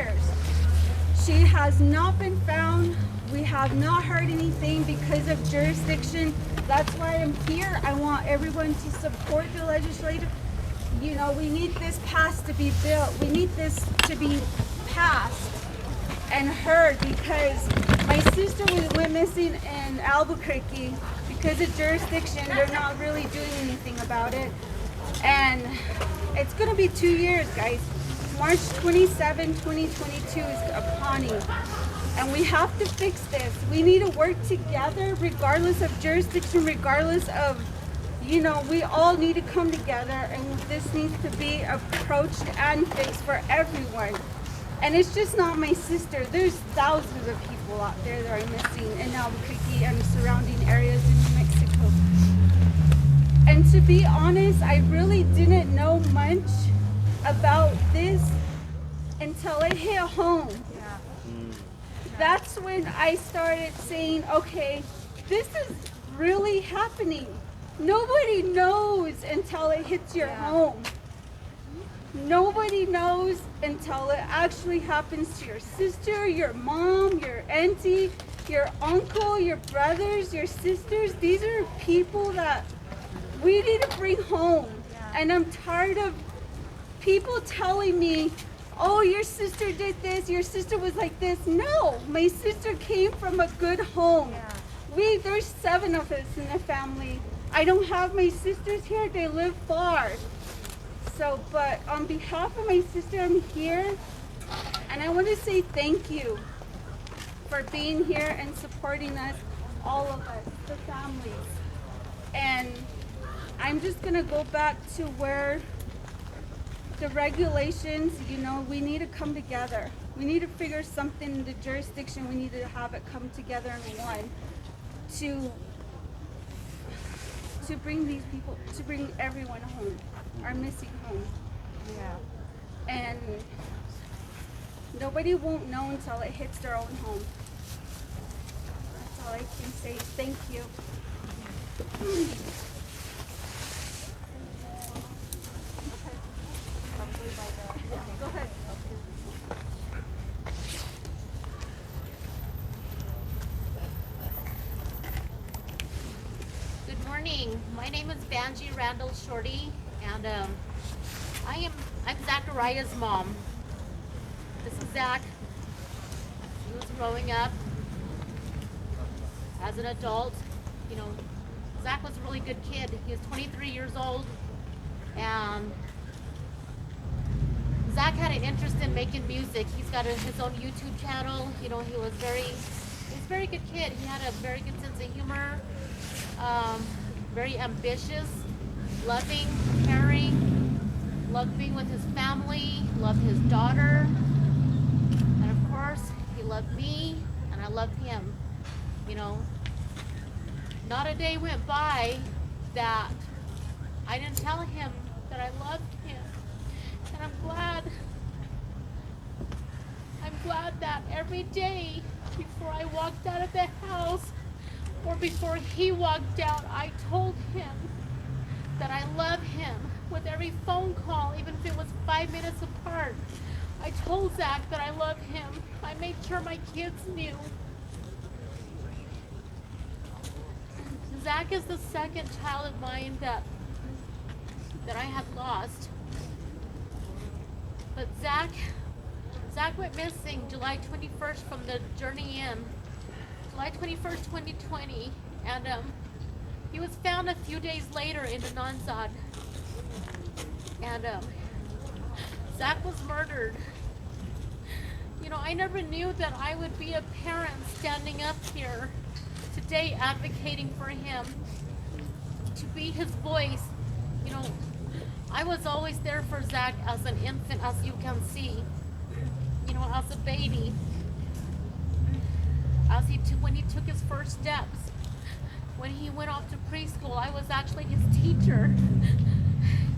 years. She has not been found. We have not heard anything because of jurisdiction. That's why I'm here. I want everyone to support the legislative. You know, we need this passed to be built. We need this to be passed and heard, because my sister went missing in Albuquerque because of jurisdiction. They're not really doing anything about it. And it's going to be 2 years, guys. March 27, 2022 is upon you. And we have to fix this. We need to work together regardless of jurisdiction, regardless of, you know, we all need to come together, and this needs to be approached and fixed for everyone. And it's just not my sister. There's thousands of people out there that are missing in Albuquerque and surrounding areas in New Mexico. And to be honest, I really didn't know much about this until it hit home. That's when I started saying, okay, this is really happening. Nobody knows until it hits your home. Nobody knows until it actually happens to your sister, your mom, your auntie, your uncle, your brothers, your sisters. These are people that we need to bring home. And I'm tired of people telling me, oh, your sister did this, your sister was like this. No, my sister came from a good home. There's 7 of us in the family. I don't have my sisters here, they live far. So, but on behalf of my sister, I'm here, and I want to say thank you for being here and supporting us, all of us, the families. And I'm just going to go back to where the regulations, you know, we need to come together. We need to figure something in the jurisdiction. We need to have it come together in one to bring these people, to bring everyone home, our missing home. And nobody won't know until it hits their own home. That's all I can say. Thank you. Go ahead. Good morning. My name is Banji Randall Shorty, and I'm Zachariah's mom. This is Zach. He was growing up as an adult. You know, Zach was a really good kid. He was 23 years old, and Zach had an interest in making music. He's got his own YouTube channel. You know, he's a very good kid. He had a very good sense of humor, very ambitious, loving, caring, loved being with his family, loved his daughter, and of course, he loved me, and I loved him. You know, not a day went by that I didn't tell him that I loved him. And I'm glad that every day before I walked out of the house, or before he walked out, I told him that I love him. With every phone call, even if it was 5 minutes apart, I told Zach that I loved him. I made sure my kids knew. Zach is the second child of mine that I had lost. But Zach went missing July 21st from the Journey Inn, July 21st, 2020, and he was found a few days later in Denonzad. And Zach was murdered. You know, I never knew that I would be a parent standing up here today advocating for him, to be his voice. You know, I was always there for Zach as an infant, as you can see. You know, as a baby. When he took his first steps. When he went off to preschool, I was actually his teacher.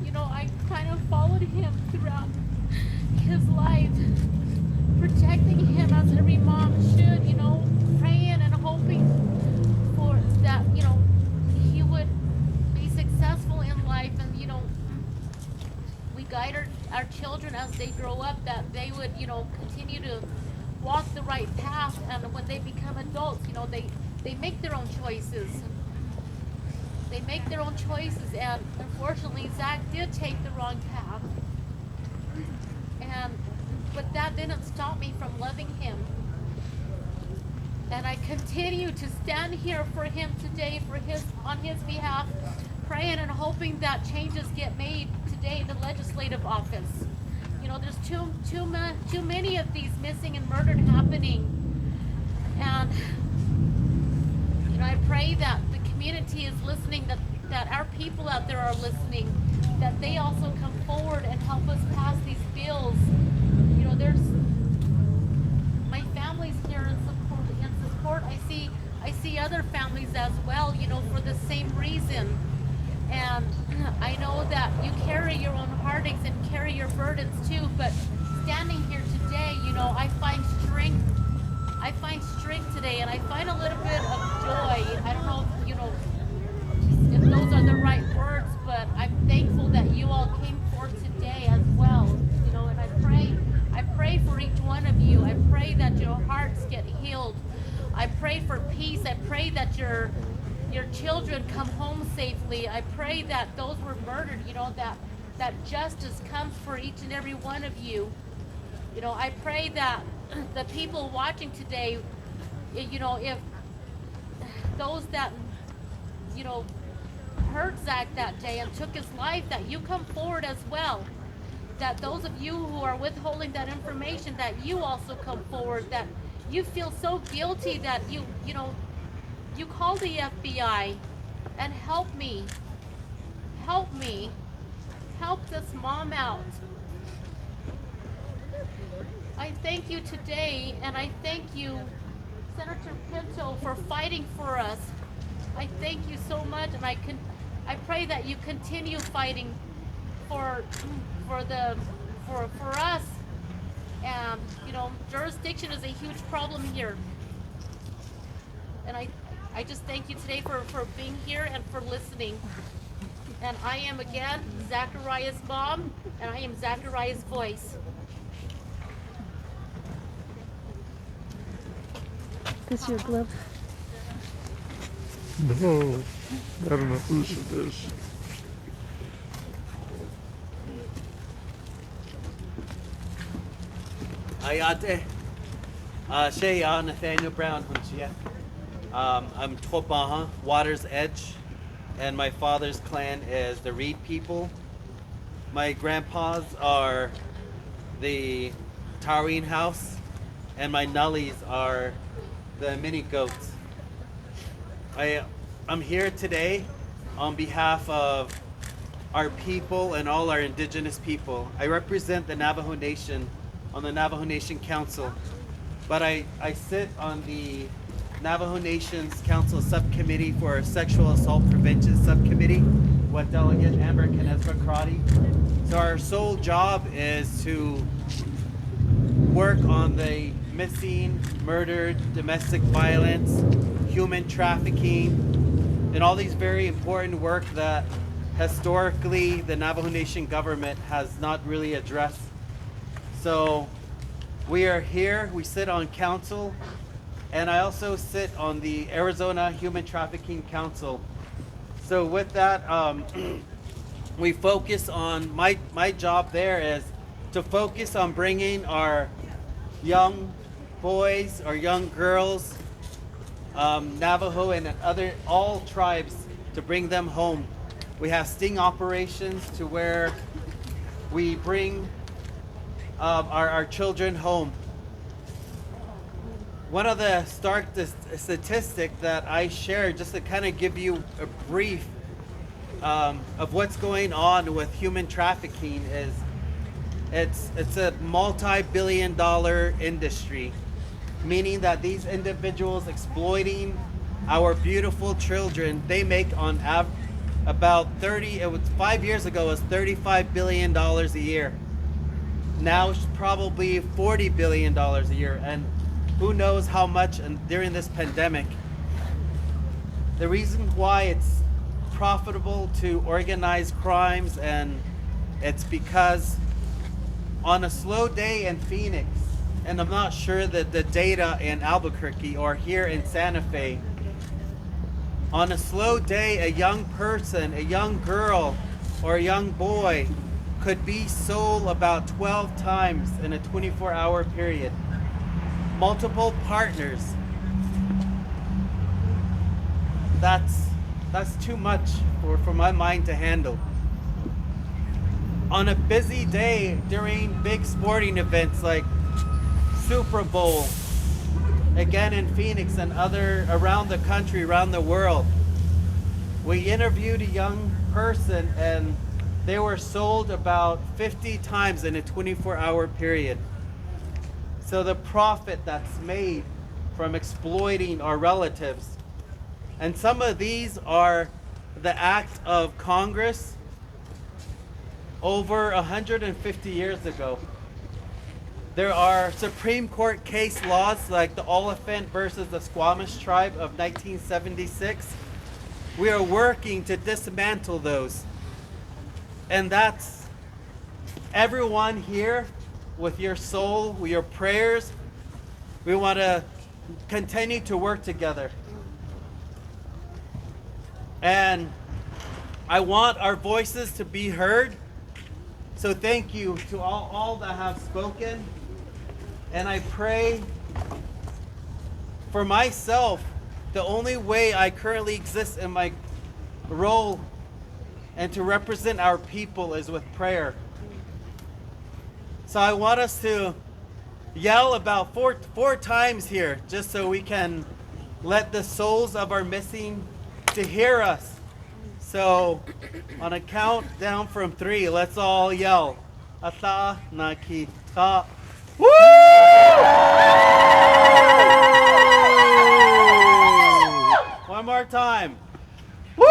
You know, I kind of followed him throughout his life, protecting him as every mom should, you know, praying and hoping for that, you know, he would be successful in life. And, you know, we guide our children as they grow up, that they would, continue to walk the right path, and when they become adults, they make their own choices. They make their own choices, and unfortunately, Zach did take the wrong path. But that didn't stop me from loving him. And I continue to stand here for him today, on his behalf, praying and hoping that changes get made today in the legislative office. There's too many of these missing and murdered happening. And I pray that the community is listening, that our people out there are listening, that they also come forward and help us pass these bills. There's my family's here in support. I see other families as well, for the same reason. And I know that you carry your own heartaches and carry your burdens too, but standing here today, I find strength. I find strength today, and I find a little bit of joy. I don't know if those are the right words, but I'm thankful that you all came forth today as well. And I pray for each one of you. I pray that your hearts get healed. I pray for peace. I pray that your children come home safely. I pray that those were murdered, that justice comes for each and every one of you. I pray that the people watching today, if those that, hurt Zach that day and took his life, that you come forward as well. That those of you who are withholding that information, that you also come forward, that you feel so guilty that you call the FBI and help this mom out. I thank you today, and I thank you, Senator Pinto, for fighting for us. I thank you so much, and I pray that you continue fighting for us. And jurisdiction is a huge problem here. And I just thank you today for being here and for listening. And I am again Zachariah's mom, and I am Zachariah's voice. Is this your glove? No, I don't know whose it is. Ayate, Shea Nathaniel Brown, Hunchia. I'm Twopaha, Water's Edge, and my father's clan is the Reed people. My grandpas are the Taween House, and my nullies are the mini goats. I'm here today on behalf of our people and all our indigenous people. I represent the Navajo Nation on the Navajo Nation Council, but I sit on the Navajo Nation's Council Subcommittee for Sexual Assault Prevention Subcommittee with Delegate Amber Canesva-Crotty. So our sole job is to work on the missing, murdered, domestic violence, human trafficking, and all these very important work that historically the Navajo Nation government has not really addressed. So we are here, we sit on council, and I also sit on the Arizona Human Trafficking Council. So with that, we focus on, my job there is to focus on bringing our young boys or young girls, Navajo and all tribes, to bring them home. We have sting operations to where we bring our children home. One of the stark statistic that I shared, just to kind of give you a brief of what's going on with human trafficking, is it's a multi-billion-dollar industry, meaning that these individuals exploiting our beautiful children, they make on about 5 years ago, it was $35 billion a year. Now it's probably $40 billion a year, and who knows how much during this pandemic. The reason why it's profitable to organize crimes and It's because on a slow day in Phoenix, and I'm not sure that the data in Albuquerque or here in Santa Fe, on a slow day, a young person, a young girl, or a young boy could be sold about 12 times in a 24-hour period. Multiple partners. That's too much for my mind to handle. On a busy day during big sporting events like Super Bowl, again in Phoenix and other around the country, around the world, we interviewed a young person and they were sold about 50 times in a 24-hour period. So the profit that's made from exploiting our relatives. And some of these are the act of Congress over 150 years ago. There are Supreme Court case laws like the Oliphant versus the Squamish tribe of 1976. We are working to dismantle those. And that's everyone here with your soul, with your prayers. We want to continue to work together. And I want our voices to be heard. So thank you to all that have spoken. And I pray for myself, the only way I currently exist in my role and to represent our people is with prayer. So I want us to yell about four times here, just so we can let the souls of our missing to hear us. So on a count down from 3, let's all yell. Ata naki ta. Woo! One more time. Woo!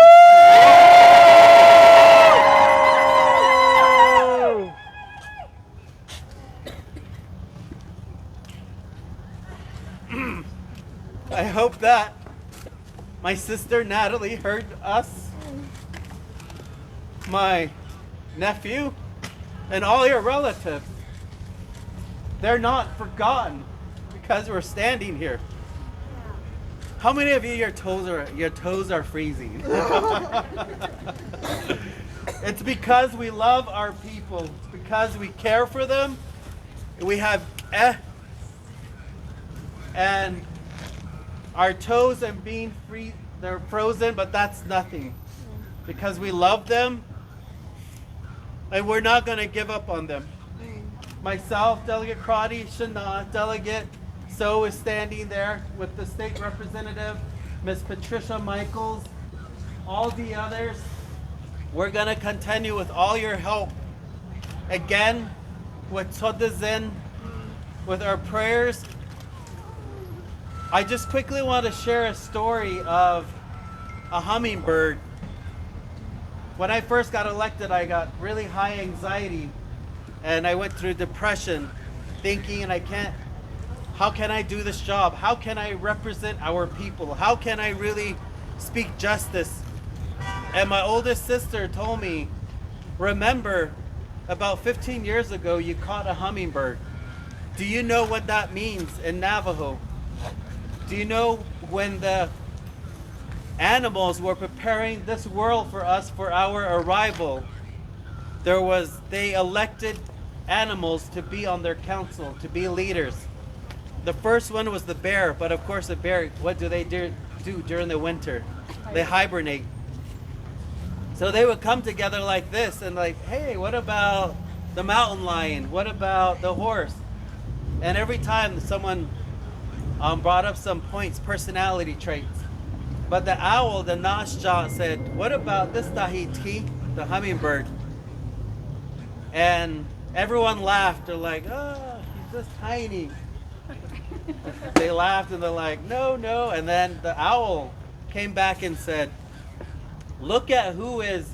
I hope that my sister Natalie heard us, my nephew, and all your relatives. They're not forgotten because we're standing here. How many of you your toes are freezing? It's because we love our people. It's because we care for them. We have and our toes and being free, they're frozen, but that's nothing. Because we love them and we're not going to give up on them. Myself, Delegate Crotty, Shana, Delegate So is standing there with the state representative, Miss Patricia Michaels, all the others. We're going to continue with all your help. Again, with Todazin, with our prayers. I just quickly want to share a story of a hummingbird. When I first got elected, I got really high anxiety and I went through depression, thinking how can I do this job? How can I represent our people? How can I really speak justice? And my oldest sister told me, remember, about 15 years ago, you caught a hummingbird. Do you know what that means in Navajo? Do you know when the animals were preparing this world for us for our arrival, they elected animals to be on their council, to be leaders. The first one was the bear, but of course the bear, what do they do during the winter? They hibernate. So they would come together like this and like, hey, what about the mountain lion? What about the horse? And every time someone brought up some points, personality traits. But the owl, the Nashja, said, what about this Tahiti, the hummingbird? And everyone laughed. They're like, oh, he's just tiny. They laughed and they're like, no. And then the owl came back and said, look at who is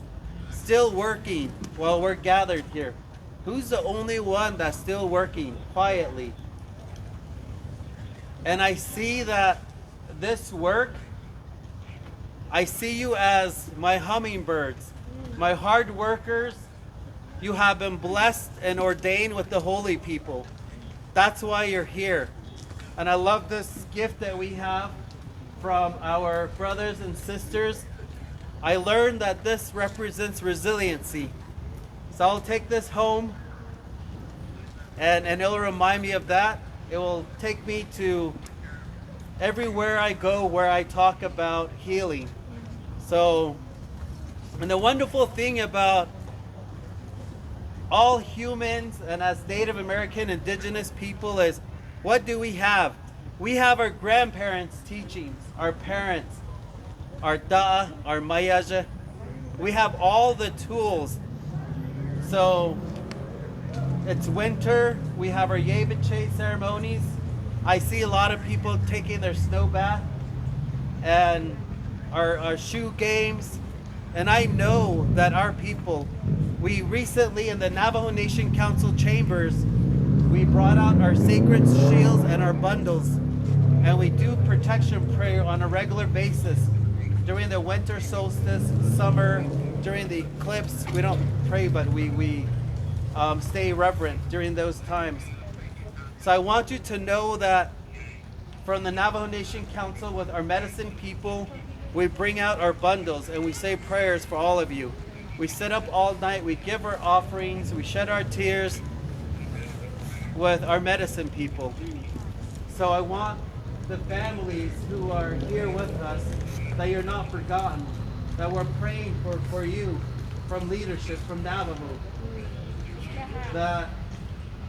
still working while we're gathered here. Who's the only one that's still working quietly? And I see that this work, I see you as my hummingbirds, my hard workers, You have been blessed and ordained with the holy people. That's why you're here. And I love this gift that we have from our brothers and sisters. I learned that this represents resiliency. So I'll take this home and it'll remind me of that. It will take me to everywhere I go where I talk about healing. So, and the wonderful thing about all humans and as Native American Indigenous people is, what do we have? We have our grandparents' teachings, our parents, our da'a, our mayaja. We have all the tools. So it's winter. We have our Yebiche ceremonies. I see a lot of people taking their snow bath and our shoe games. And I know that our people, we recently in the Navajo Nation Council chambers, we brought out our sacred shields and our bundles. And we do protection prayer on a regular basis. During the winter solstice, summer, during the eclipse, we don't pray, but we stay reverent during those times. So I want you to know that from the Navajo Nation Council with our medicine people, we bring out our bundles and we say prayers for all of you. We sit up all night, we give our offerings, we shed our tears with our medicine people. So I want the families who are here with us, that you're not forgotten, that we're praying for you from leadership, from Navajo, that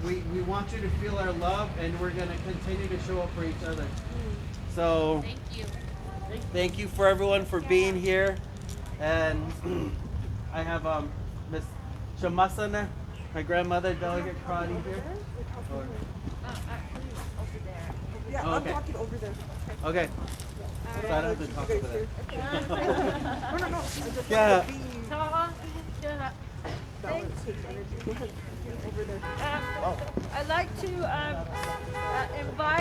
we want you to feel our love and we're going to continue to show up for each other. So thank you for everyone for being here. And I have Miss Shamasana, my grandmother, delegate Crotty here. Yeah, Oh, I'm okay. talking over there. Okay. So I don't have to talk over there. No. I just Yeah. want to be balanced his energy. Go ahead. Over there. I'd like to invite